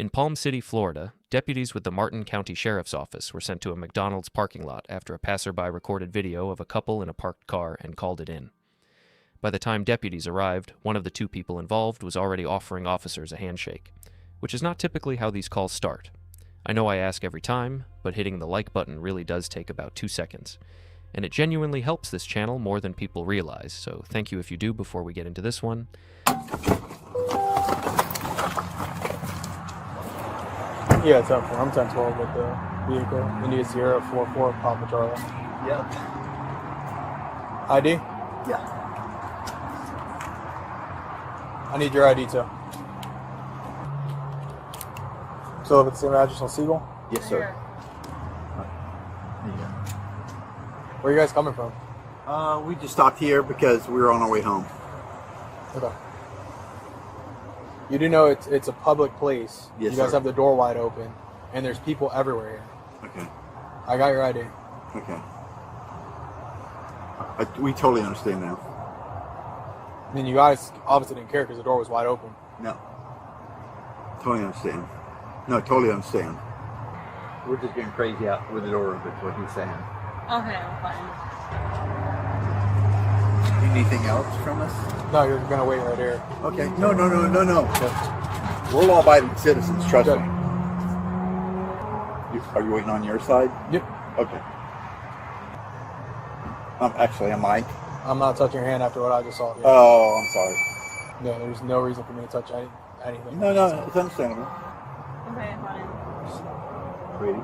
In Palm City, Florida, deputies with the Martin County Sheriff's Office were sent to a McDonald's parking lot after a passerby recorded video of a couple in a parked car and called it in. By the time deputies arrived, one of the two people involved was already offering officers a handshake, which is not typically how these calls start. I know I ask every time, but hitting the like button really does take about 2 seconds, and it genuinely helps this channel more than people realize, so thank you if you do before we get into this one. Yeah, 10-4. I'm 10-12 with the vehicle. India Sierra 44 Papa Charlie. Yep. ID? Yeah. I need your ID too. So live at the same address on Siegel? Yes, sir. Where are you guys coming from? We just stopped here because we were on our way home. Okay. You do know it's a public place. Yes, you guys sir. have the door wide open, and there's people everywhere here. Okay. I got your ID. Okay. We totally understand now. I mean, you guys obviously didn't care because the door was wide open. No. Totally understand. No, totally understand. We're just getting crazy out with the door open, is what he's saying. Okay, I'm fine. Anything else from us? No, you're gonna wait right here. Okay. No. Yeah. We're law-abiding citizens, trust Good. me. Are you waiting on your side? Yep. Okay. Actually, am I? I'm not touching your hand after what I just saw. Here. Oh, I'm sorry. No, there's no reason for me to touch anything. No, it's understandable. Okay, fine. Sweetie.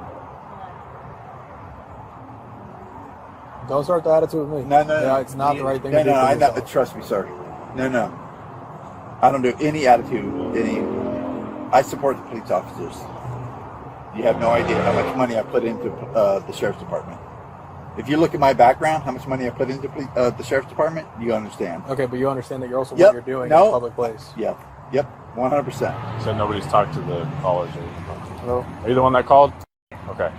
Don't start the attitude with me. No. Yeah, it's not the right thing No, to do. no, for I know. yourself. Trust me, sir. No. I don't do any attitude. I support the police officers. You have no idea how much money I put into the sheriff's department. If you look at my background, how much money I put into the sheriff's department, you understand. Okay, but you understand that you're also Yep. what you're doing in a public place. Yep, 100%. So nobody's talked to the callers or anything? Hello? Are you the one that called? Okay.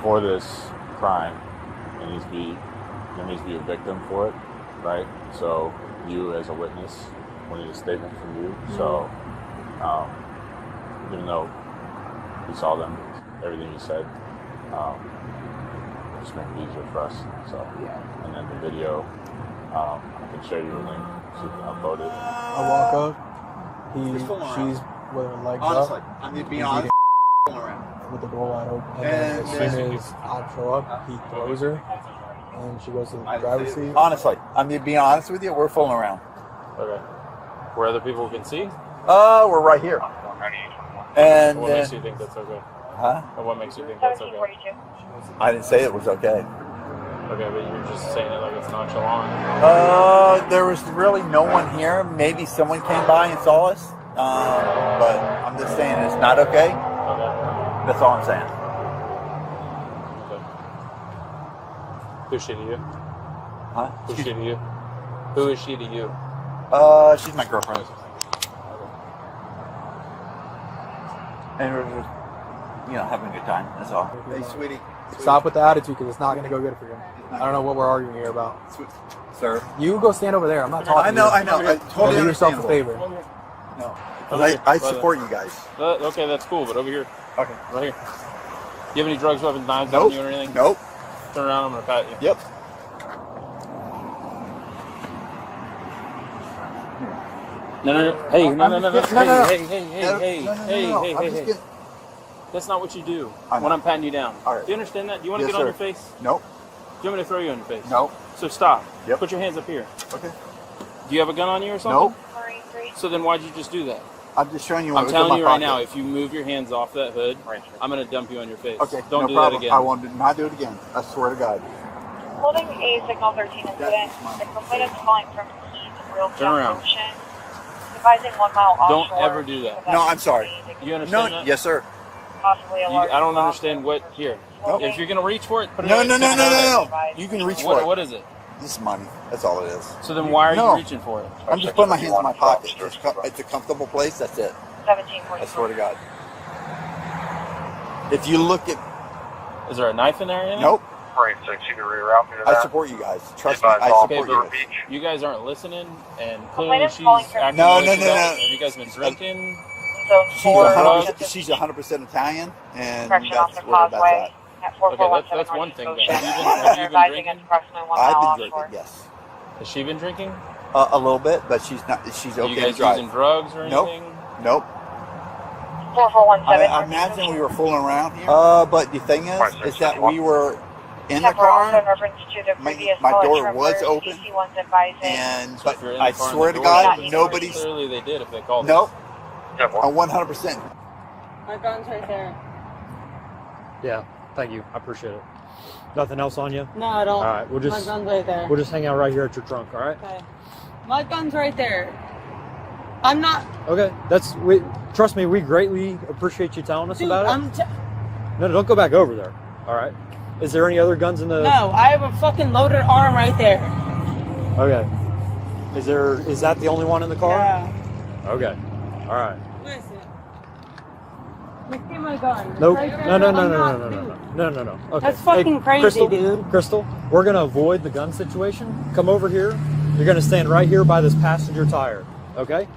For this crime, there needs to be a victim for it, right? So you as a witness, we need a statement from you. So even though we saw them, everything you said, just make it easier for us. So and then the video, I can show you a link so you can upload it. I walk up. She's with her legs Honestly, up. I'm going to be honest. Around. With the door wide open. And then as soon as I show up, he throws her. And she goes to the driver's seat. Honestly, I'm going to be honest with you. We're fooling around. Okay. Where other people can see? We're right here. And What makes you think that's okay? huh? Or what makes you think that's okay? I didn't say it was okay. Okay, but you're just saying it like it's nonchalant. There was really no one here. Maybe someone came by and saw us. But I'm just saying it's not okay. Okay. That's all I'm saying. Okay. Who's she to you? Huh? Who's she to you? Who is she to you? She's my girlfriend. And we're just, having a good time. That's all. Hey, sweetie. Stop with the attitude because it's not going to go good for you. I don't know what we're arguing here about. Sir. You go stand over there. I'm not talking to you. I know. I totally Do yourself a understand. favor. No. I support you guys. Okay, that's cool, but over here. Okay. Right here. Do you have any drugs, weapons, knives Nope. on you or anything? Nope. Turn around, I'm going to pat you. Yep. No. Hey, no. No. Hey. That's not what you do I know. when I'm patting you down. All right. Do you understand that? Do you want to Yes, get on sir. your face? Nope. Do you want me to throw you on your face? Nope. So stop. Yep. Put your hands up here. Okay. Do you have a gun on you or something? Nope. So then why'd you just do that? I'm just showing you what I'm was in telling my you right pocket. now, if you move your hands off that hood, I'm going to dump you on your face. Okay. Don't no do problem. that again. I will not do it again. I swear to God. Holding a signal 13 incident. The complainant is calling from Keys Real Turn around. Ocean. Advising 1 mile Don't offshore. ever do that. No, I'm sorry. You understand No. that? Yes, sir. Possibly a large I don't stop. understand what here. Nope. If you're going to reach for it, put it No. in. You can reach for it. What is it? This is money. That's all it is. So then why are No. you reaching for it? I'm just putting my hands in my pocket. It's a comfortable place. That's it. 1744. I swear to God. If you look at... Is there a knife in there? Or anything? Nope. Right, so you can reroute me to I that. support you guys. Trust me. Advise I all support Silver you guys. Beach. You guys aren't listening, and clearly Complainant's she's calling from- acting No, the way no, she no, does. no. Have you guys been drinking? Zone 4. She's 100% Italian, and Correction that's Officer where that's Causeway at. at 4417 that's one North thing, Scotia. but have you been Advising drinking? it's approximately 1 mile I've been offshore. drinking, yes. Has she been drinking? A little bit, but she's not. She's Are okay you guys to drive. using drugs or Nope. anything? Nope. 4417. I imagine we were fooling around here. But the thing is that we were in the Temporal also in car, reference to the previous my call at door was Tremper, open, CC1's advising. and So but if you're in the I car and swear the to door God, is open, nobody's. Clearly, they did if they called. Nope. Yeah, well, 100%. My gun's right there. Yeah, thank you. I appreciate it. Nothing else on you? No, I don't. All right, My gun's right there. we'll just hang out right here at your trunk. All right? Okay. My gun's right there. I'm not. Okay. Trust me, we greatly appreciate you telling us Dude, about it. No, don't go back over there. All right. Is there any other guns in the? No, I have a fucking loaded arm right there. Okay. Is that the only one in the car? Yeah. Okay. All right. Listen. Look at my gun. Nope. Right there. No. I'm not- No. Okay. That's fucking crazy, Crystal, dude. Crystal, we're gonna avoid the gun situation. Come over here. You're gonna stand right here by this passenger tire. Okay.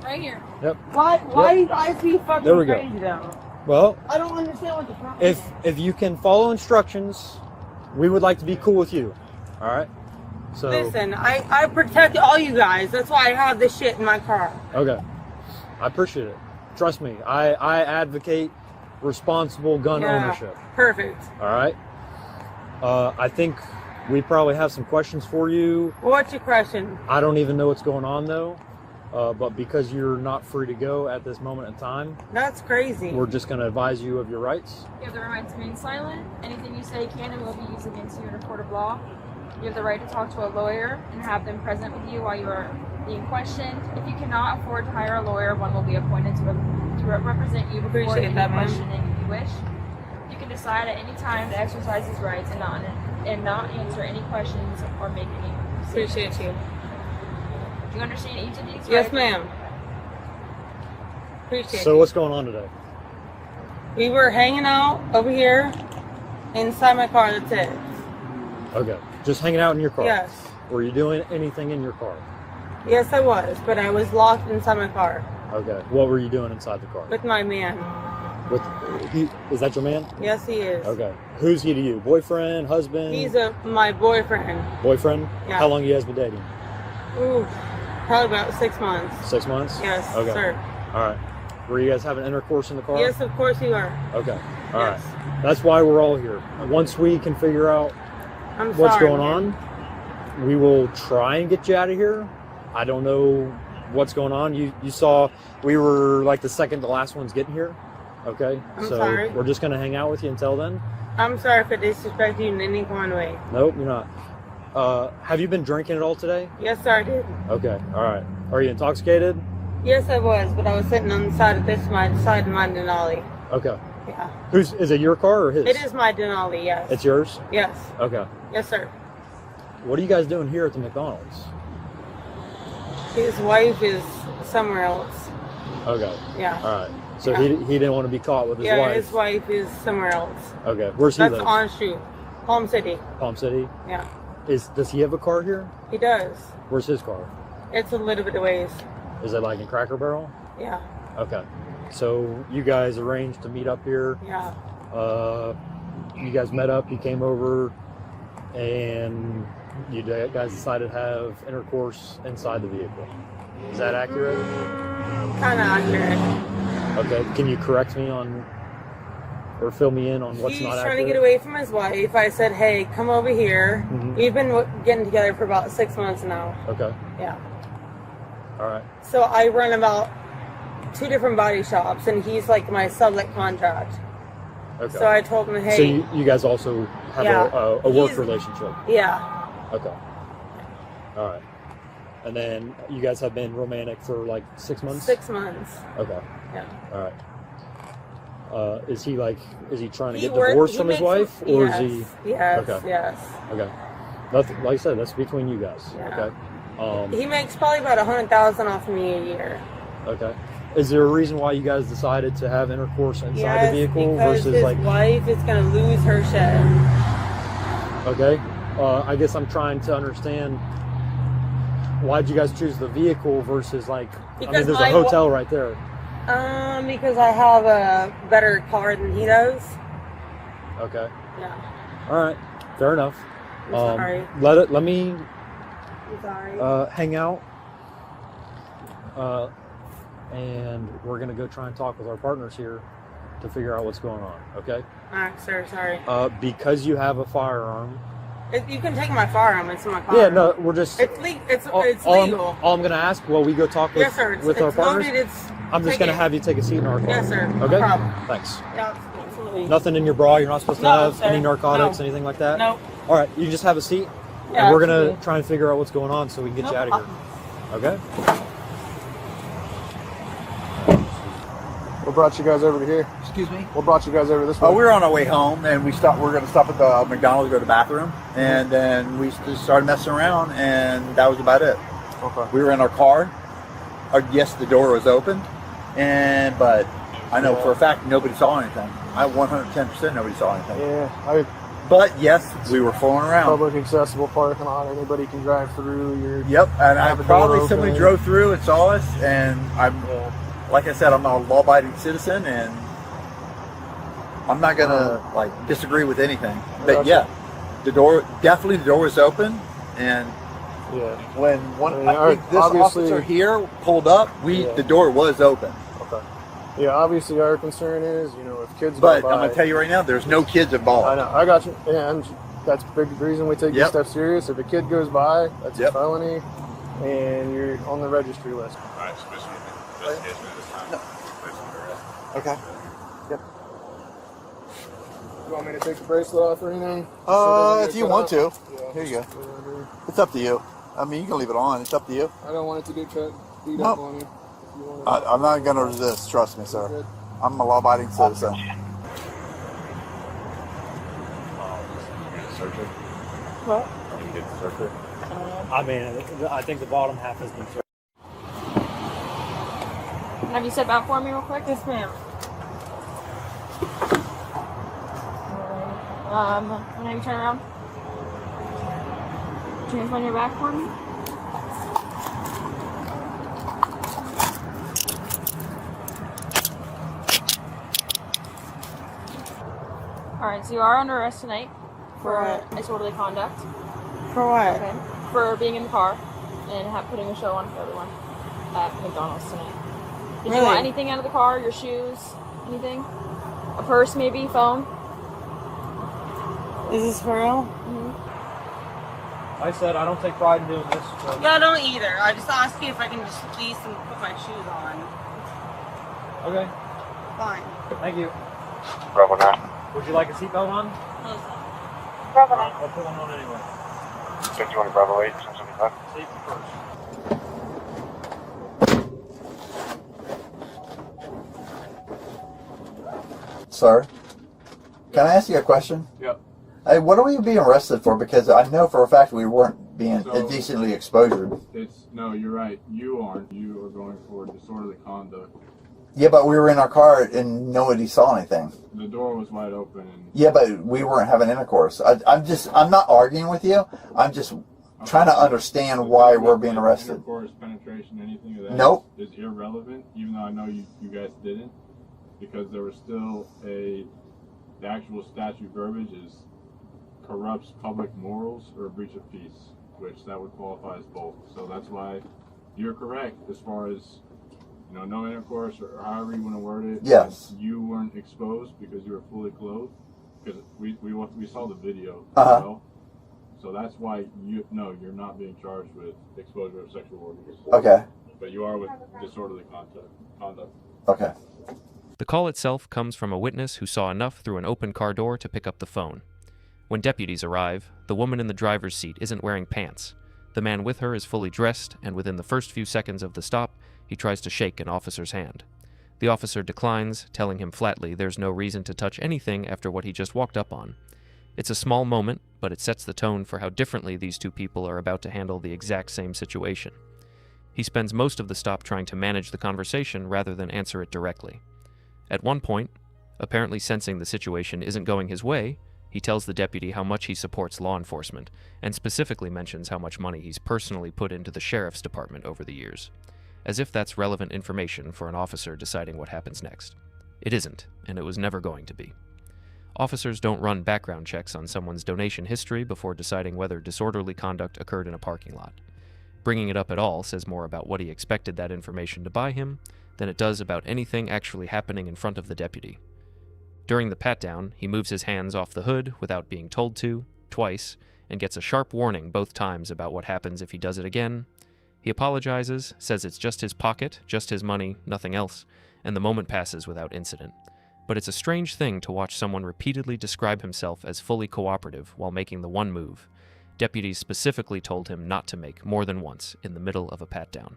Right here. Yep. Why you guys be fucking There we go. crazy though? Well, I don't understand what the problem is. if you can follow instructions, we would like to be cool with you. All right. So. Listen, I protect all you guys. That's why I have this shit in my car. Okay. I appreciate it. Trust me, I advocate responsible gun ownership. Perfect. All right. I think we probably have some questions for you. What's your question? I don't even know what's going on though, but because you're not free to go at this moment in time, That's crazy. we're just going to advise you of your rights. You have the right to remain silent. Anything you say can and will be used against you in a court of law. You have the right to talk to a lawyer and have them present with you while you are being questioned. If you cannot afford to hire a lawyer, one will be appointed to represent you before Appreciate any that, ma'am. questioning if you wish. You can decide at any time to exercise his rights and not answer any questions or make any statements. Appreciate you. Do you understand each of these Yes, rights? ma'am. Appreciate So you. what's going on today? We were hanging out over here inside my car. That's it. Okay. Just hanging out in your car. Yes. Were you doing anything in your car? Yes, I was, but I was locked inside my car Okay. What were you doing inside the car? with my man. Is that your man? Yes, he is. Okay. Who's he to you? Boyfriend, husband? He's my boyfriend. Boyfriend? Yeah. How long you guys been dating? Ooh, probably about 6 months. 6 months? Yes, Okay. sir. All right. Were you guys having intercourse in the car? Yes, of course you are. Okay. All right. Yes. That's why we're all here. Once we can figure out I'm what's sorry, going man. on, we will try and get you out of here. I don't know what's going on. You saw we were like the second to last ones getting here. Okay. I'm so sorry. we're just gonna hang out with you until then. I'm sorry if I disrespect you in any kind of way. Nope, you're not. Have you been drinking at all today? Yes, sir, I did. Okay. All right. Are you intoxicated? Yes, I was, but I was sitting on the side of my Denali. Okay. Yeah. Is it your car or his? It is my Denali, yes. It's yours? Yes. Okay. Yes, sir. What are you guys doing here at the McDonald's? His wife is somewhere else. Okay. Yeah. All right. So Yeah. he didn't want to be caught with his Yeah, wife. his wife is somewhere else. Okay. Where's he That's live? on shoot. Palm City. Palm City. Yeah. Does he have a car here? He does. Where's his car? It's a little bit of ways. Is it like in Cracker Barrel? Yeah. Okay. So you guys arranged to meet up here. Yeah. You guys met up. You came over, and you guys decided to have intercourse inside the vehicle. Is that accurate? Kind of accurate. Okay. Can you correct me on, or fill me in on what's He's not trying accurate? to get away from his wife. I said, hey, come over here. Mhm. We've been getting together for about 6 months now. Okay. Yeah. All right. So I run about 2 different body shops, and he's like my sublet contract. Okay. So I told him, hey, So you guys also have Yeah. a work He's- relationship. yeah, Okay. All right. And then you guys have been romantic for like 6 months? 6 months. Okay. Yeah. All right. Is he trying to get worked- divorced he from his makes- wife, or yes, is he? Yes, Okay. yes. Okay. Nothing, like I said, that's between you guys. Yeah. Okay. He makes probably about 100,000 off of me a year. Okay. Is there a reason why you guys decided to have intercourse inside Yes, the vehicle because versus his like? wife is gonna lose her shit. Okay. I guess I'm trying to understand. Why'd you guys choose the vehicle versus like? I mean, Because there's a my hotel right there. Because I have a better car than he does. Okay. Yeah. All right. Fair enough. I'm sorry. Let me I'm sorry. hang out. And we're gonna go try and talk with our partners here to figure out what's going on. Okay. Alright, sir. Sorry. Because you have a firearm. You can take my firearm. It's in my car. Yeah. No. We're just. It's legal. All I'm gonna ask while we go talk with Yes, sir. with our It's partners. loaded. I'm just gonna have you take a seat in our car. Yes, sir. Okay. No problem. Thanks. Yeah, absolutely. Nothing in your bra. You're not supposed to No, have sir. any narcotics, No. anything like that. No. All right. You just have a seat. Yeah, And we're gonna absolutely. try and figure out what's going on so we can get you out of here. Okay. What brought you guys over to here? Excuse me? What brought you guys over this way? Oh, we were on our way home, and we're going to stop at the McDonald's, go to the bathroom, and then we just started messing around, and that was about it. Okay. We were in our car. Yes, the door was open, but I know for a fact nobody saw anything. I 110% nobody saw anything. Yeah. But yes, we were fooling around. Public accessible parking lot. Anybody can drive through. Yep, and have the probably door somebody open. drove through and saw us, and like I said, I'm a law-abiding citizen, and I'm not gonna disagree with anything. But Gotcha. yeah, the door was open, and when I think this obviously- officer here pulled up, the door was open. Okay. Yeah, obviously our concern is, if kids But go by, I'm gonna tell you right now, there's no kids involved. I know, I got you. And that's a big reason we take this Yep. stuff serious. If a kid goes by, that's a Yep. felony, and you're on the registry list. All right, suspicion investigation at this time. Place under arrest. Okay. Yep. You want me to take the bracelet off or anything? If you want to, Yeah. here you go. It's up to you. I mean, you can leave it on. It's up to you. I don't want it to get beat Nope. up on you. If you want it. I'm not gonna resist. Trust me, sir. Good. I'm a law-abiding citizen. You gonna search it? What? You did search it? I mean, I think the bottom half has been. Have you step out for me real quick? Yes, ma'am. Whenever you turn around. Turn on your back for me. Alright, so you are under arrest tonight for disorderly conduct. For what? Okay. For being in the car and putting a show on for everyone at McDonald's tonight. Did you want anything out of the car? Your shoes? Anything? A purse maybe? Phone? Is this for real? I said I don't take pride in doing this. So. Yeah, I don't either. I just asked you if I can just please and put my shoes on. Okay. Fine. Thank you. Bravo 9. Would you like a seatbelt on? Bravo 9. I'll put one on anyway. 51 Bravo 8, 75. Safety first. Sir, can I ask you a question? Yep. Hey, what are we being arrested for? Because I know for a fact we weren't being So- indecently exposed. No, you're right. You aren't. You are going for disorderly conduct. Yeah, but we were in our car and nobody saw anything. The door was wide open. And Yeah, but we weren't having intercourse. I'm not arguing with you. I'm just trying to understand why we're being arrested. Intercourse, penetration, anything of that Nope. is irrelevant, even though I know you guys didn't, because there was still the actual statute verbiage is corrupts public morals or a breach of peace, which that would qualify as both. So that's why you're correct as far as no intercourse or however you want to word it. Yes. You weren't exposed because you were fully clothed, because we saw the video Uh-huh. as well. So that's why you're not being charged with exposure of sexual organs. Okay. But you are with disorderly conduct. Okay. The call itself comes from a witness who saw enough through an open car door to pick up the phone. When deputies arrive, the woman in the driver's seat isn't wearing pants. The man with her is fully dressed, and within the first few seconds of the stop, he tries to shake an officer's hand. The officer declines, telling him flatly there's no reason to touch anything after what he just walked up on. It's a small moment, but it sets the tone for how differently these two people are about to handle the exact same situation. He spends most of the stop trying to manage the conversation rather than answer it directly. At one point, apparently sensing the situation isn't going his way, he tells the deputy how much he supports law enforcement, and specifically mentions how much money he's personally put into the sheriff's department over the years. as if that's relevant information for an officer deciding what happens next. It isn't, and it was never going to be. Officers don't run background checks on someone's donation history before deciding whether disorderly conduct occurred in a parking lot. Bringing it up at all says more about what he expected that information to buy him than it does about anything actually happening in front of the deputy. During the pat-down, he moves his hands off the hood without being told to, twice, and gets a sharp warning both times about what happens if he does it again. He apologizes, says it's just his pocket, just his money, nothing else, and the moment passes without incident. But it's a strange thing to watch someone repeatedly describe himself as fully cooperative while making the one move deputies specifically told him not to make more than once in the middle of a pat-down.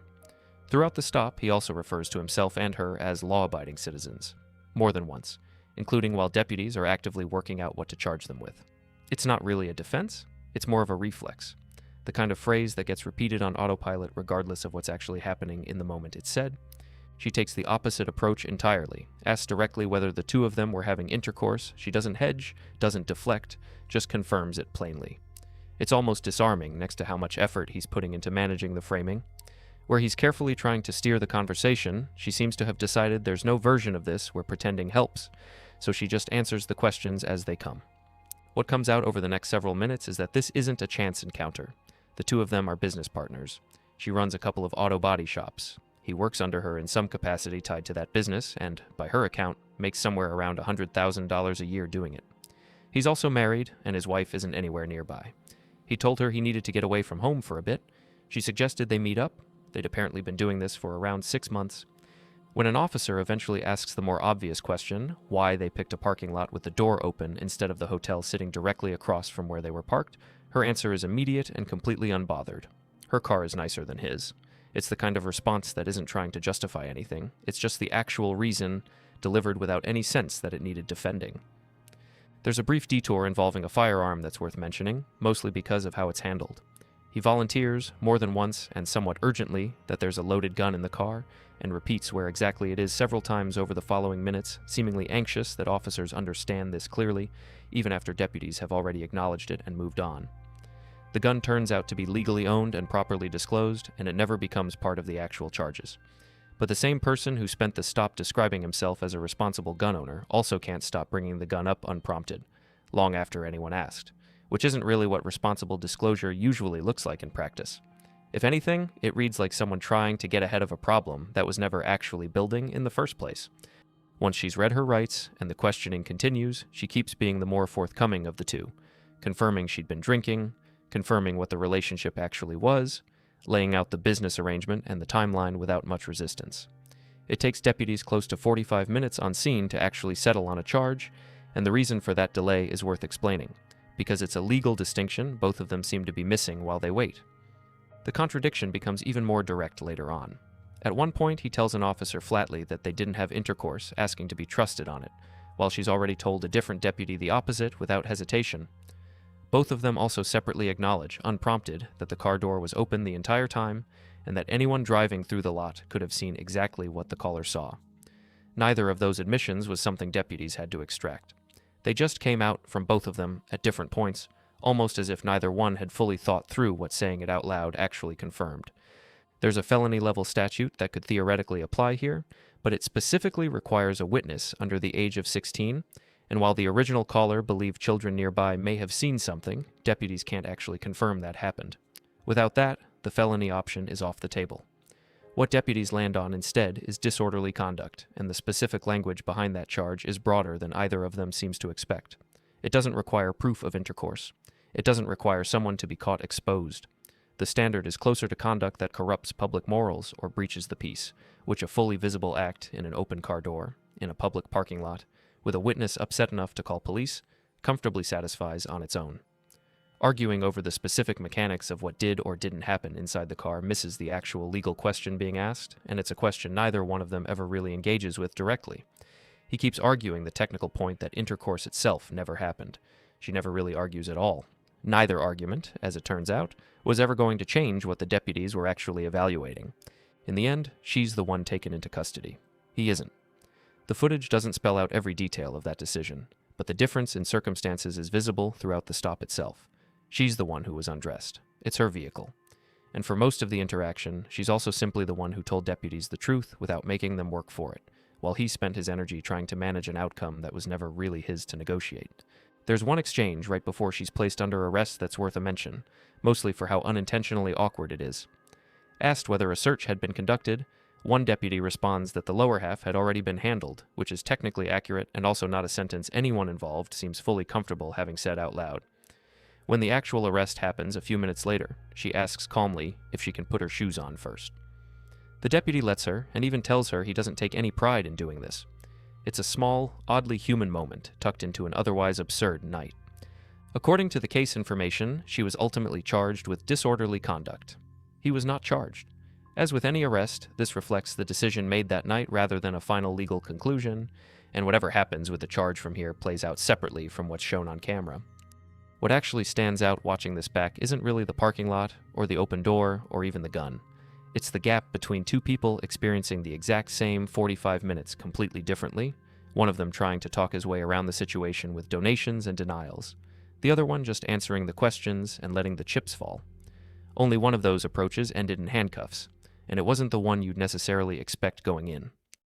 Throughout the stop, he also refers to himself and her as law-abiding citizens, more than once, including while deputies are actively working out what to charge them with. It's not really a defense, it's more of a reflex, the kind of phrase that gets repeated on autopilot regardless of what's actually happening in the moment it's said. She takes the opposite approach entirely, asks directly whether the two of them were having intercourse. She doesn't hedge, doesn't deflect, just confirms it plainly. It's almost disarming next to how much effort he's putting into managing the framing. Where he's carefully trying to steer the conversation, she seems to have decided there's no version of this where pretending helps, so she just answers the questions as they come. What comes out over the next several minutes is that this isn't a chance encounter. The two of them are business partners. She runs a couple of auto body shops. He works under her in some capacity tied to that business and, by her account, makes somewhere around $100,000 a year doing it. He's also married, and his wife isn't anywhere nearby. He told her he needed to get away from home for a bit. She suggested they meet up. They'd apparently been doing this for around 6 months. When an officer eventually asks the more obvious question, why they picked a parking lot with the door open instead of the hotel sitting directly across from where they were parked, her answer is immediate and completely unbothered. Her car is nicer than his. It's the kind of response that isn't trying to justify anything. It's just the actual reason, delivered without any sense that it needed defending. There's a brief detour involving a firearm that's worth mentioning, mostly because of how it's handled. He volunteers, more than once and somewhat urgently, that there's a loaded gun in the car, and repeats where exactly it is several times over the following minutes, seemingly anxious that officers understand this clearly, even after deputies have already acknowledged it and moved on. The gun turns out to be legally owned and properly disclosed, and it never becomes part of the actual charges. But the same person who spent the stop describing himself as a responsible gun owner also can't stop bringing the gun up unprompted, long after anyone asked, which isn't really what responsible disclosure usually looks like in practice. If anything, it reads like someone trying to get ahead of a problem that was never actually building in the first place. Once she's read her rights and the questioning continues, she keeps being the more forthcoming of the two, confirming she'd been drinking, confirming what the relationship actually was, laying out the business arrangement and the timeline without much resistance. It takes deputies close to 45 minutes on scene to actually settle on a charge, and the reason for that delay is worth explaining, because it's a legal distinction both of them seem to be missing while they wait. The contradiction becomes even more direct later on. At one point, he tells an officer flatly that they didn't have intercourse, asking to be trusted on it, while she's already told a different deputy the opposite without hesitation. Both of them also separately acknowledge, unprompted, that the car door was open the entire time, and that anyone driving through the lot could have seen exactly what the caller saw. Neither of those admissions was something deputies had to extract. They just came out from both of them at different points, almost as if neither one had fully thought through what saying it out loud actually confirmed. There's a felony-level statute that could theoretically apply here, but it specifically requires a witness under the age of 16, and while the original caller believed children nearby may have seen something, deputies can't actually confirm that happened. Without that, the felony option is off the table. What deputies land on instead is disorderly conduct, and the specific language behind that charge is broader than either of them seems to expect. It doesn't require proof of intercourse. It doesn't require someone to be caught exposed. The standard is closer to conduct that corrupts public morals or breaches the peace, which a fully visible act in an open car door, in a public parking lot, with a witness upset enough to call police, comfortably satisfies on its own. Arguing over the specific mechanics of what did or didn't happen inside the car misses the actual legal question being asked, and it's a question neither one of them ever really engages with directly. He keeps arguing the technical point that intercourse itself never happened. She never really argues at all. Neither argument, as it turns out, was ever going to change what the deputies were actually evaluating. In the end, she's the one taken into custody. He isn't. The footage doesn't spell out every detail of that decision, but the difference in circumstances is visible throughout the stop itself. She's the one who was undressed. It's her vehicle. and for most of the interaction, she's also simply the one who told deputies the truth without making them work for it, while he spent his energy trying to manage an outcome that was never really his to negotiate. There's one exchange right before she's placed under arrest that's worth a mention, mostly for how unintentionally awkward it is. Asked whether a search had been conducted, one deputy responds that the lower half had already been handled, which is technically accurate and also not a sentence anyone involved seems fully comfortable having said out loud. When the actual arrest happens a few minutes later, she asks calmly if she can put her shoes on first. The deputy lets her, and even tells her he doesn't take any pride in doing this. It's a small, oddly human moment tucked into an otherwise absurd night. According to the case information, she was ultimately charged with disorderly conduct. He was not charged. As with any arrest, this reflects the decision made that night rather than a final legal conclusion, and whatever happens with the charge from here plays out separately from what's shown on camera. What actually stands out watching this back isn't really the parking lot, or the open door, or even the gun. It's the gap between two people experiencing the exact same 45 minutes completely differently, one of them trying to talk his way around the situation with donations and denials, the other one just answering the questions and letting the chips fall. Only one of those approaches ended in handcuffs, and it wasn't the one you'd necessarily expect going in.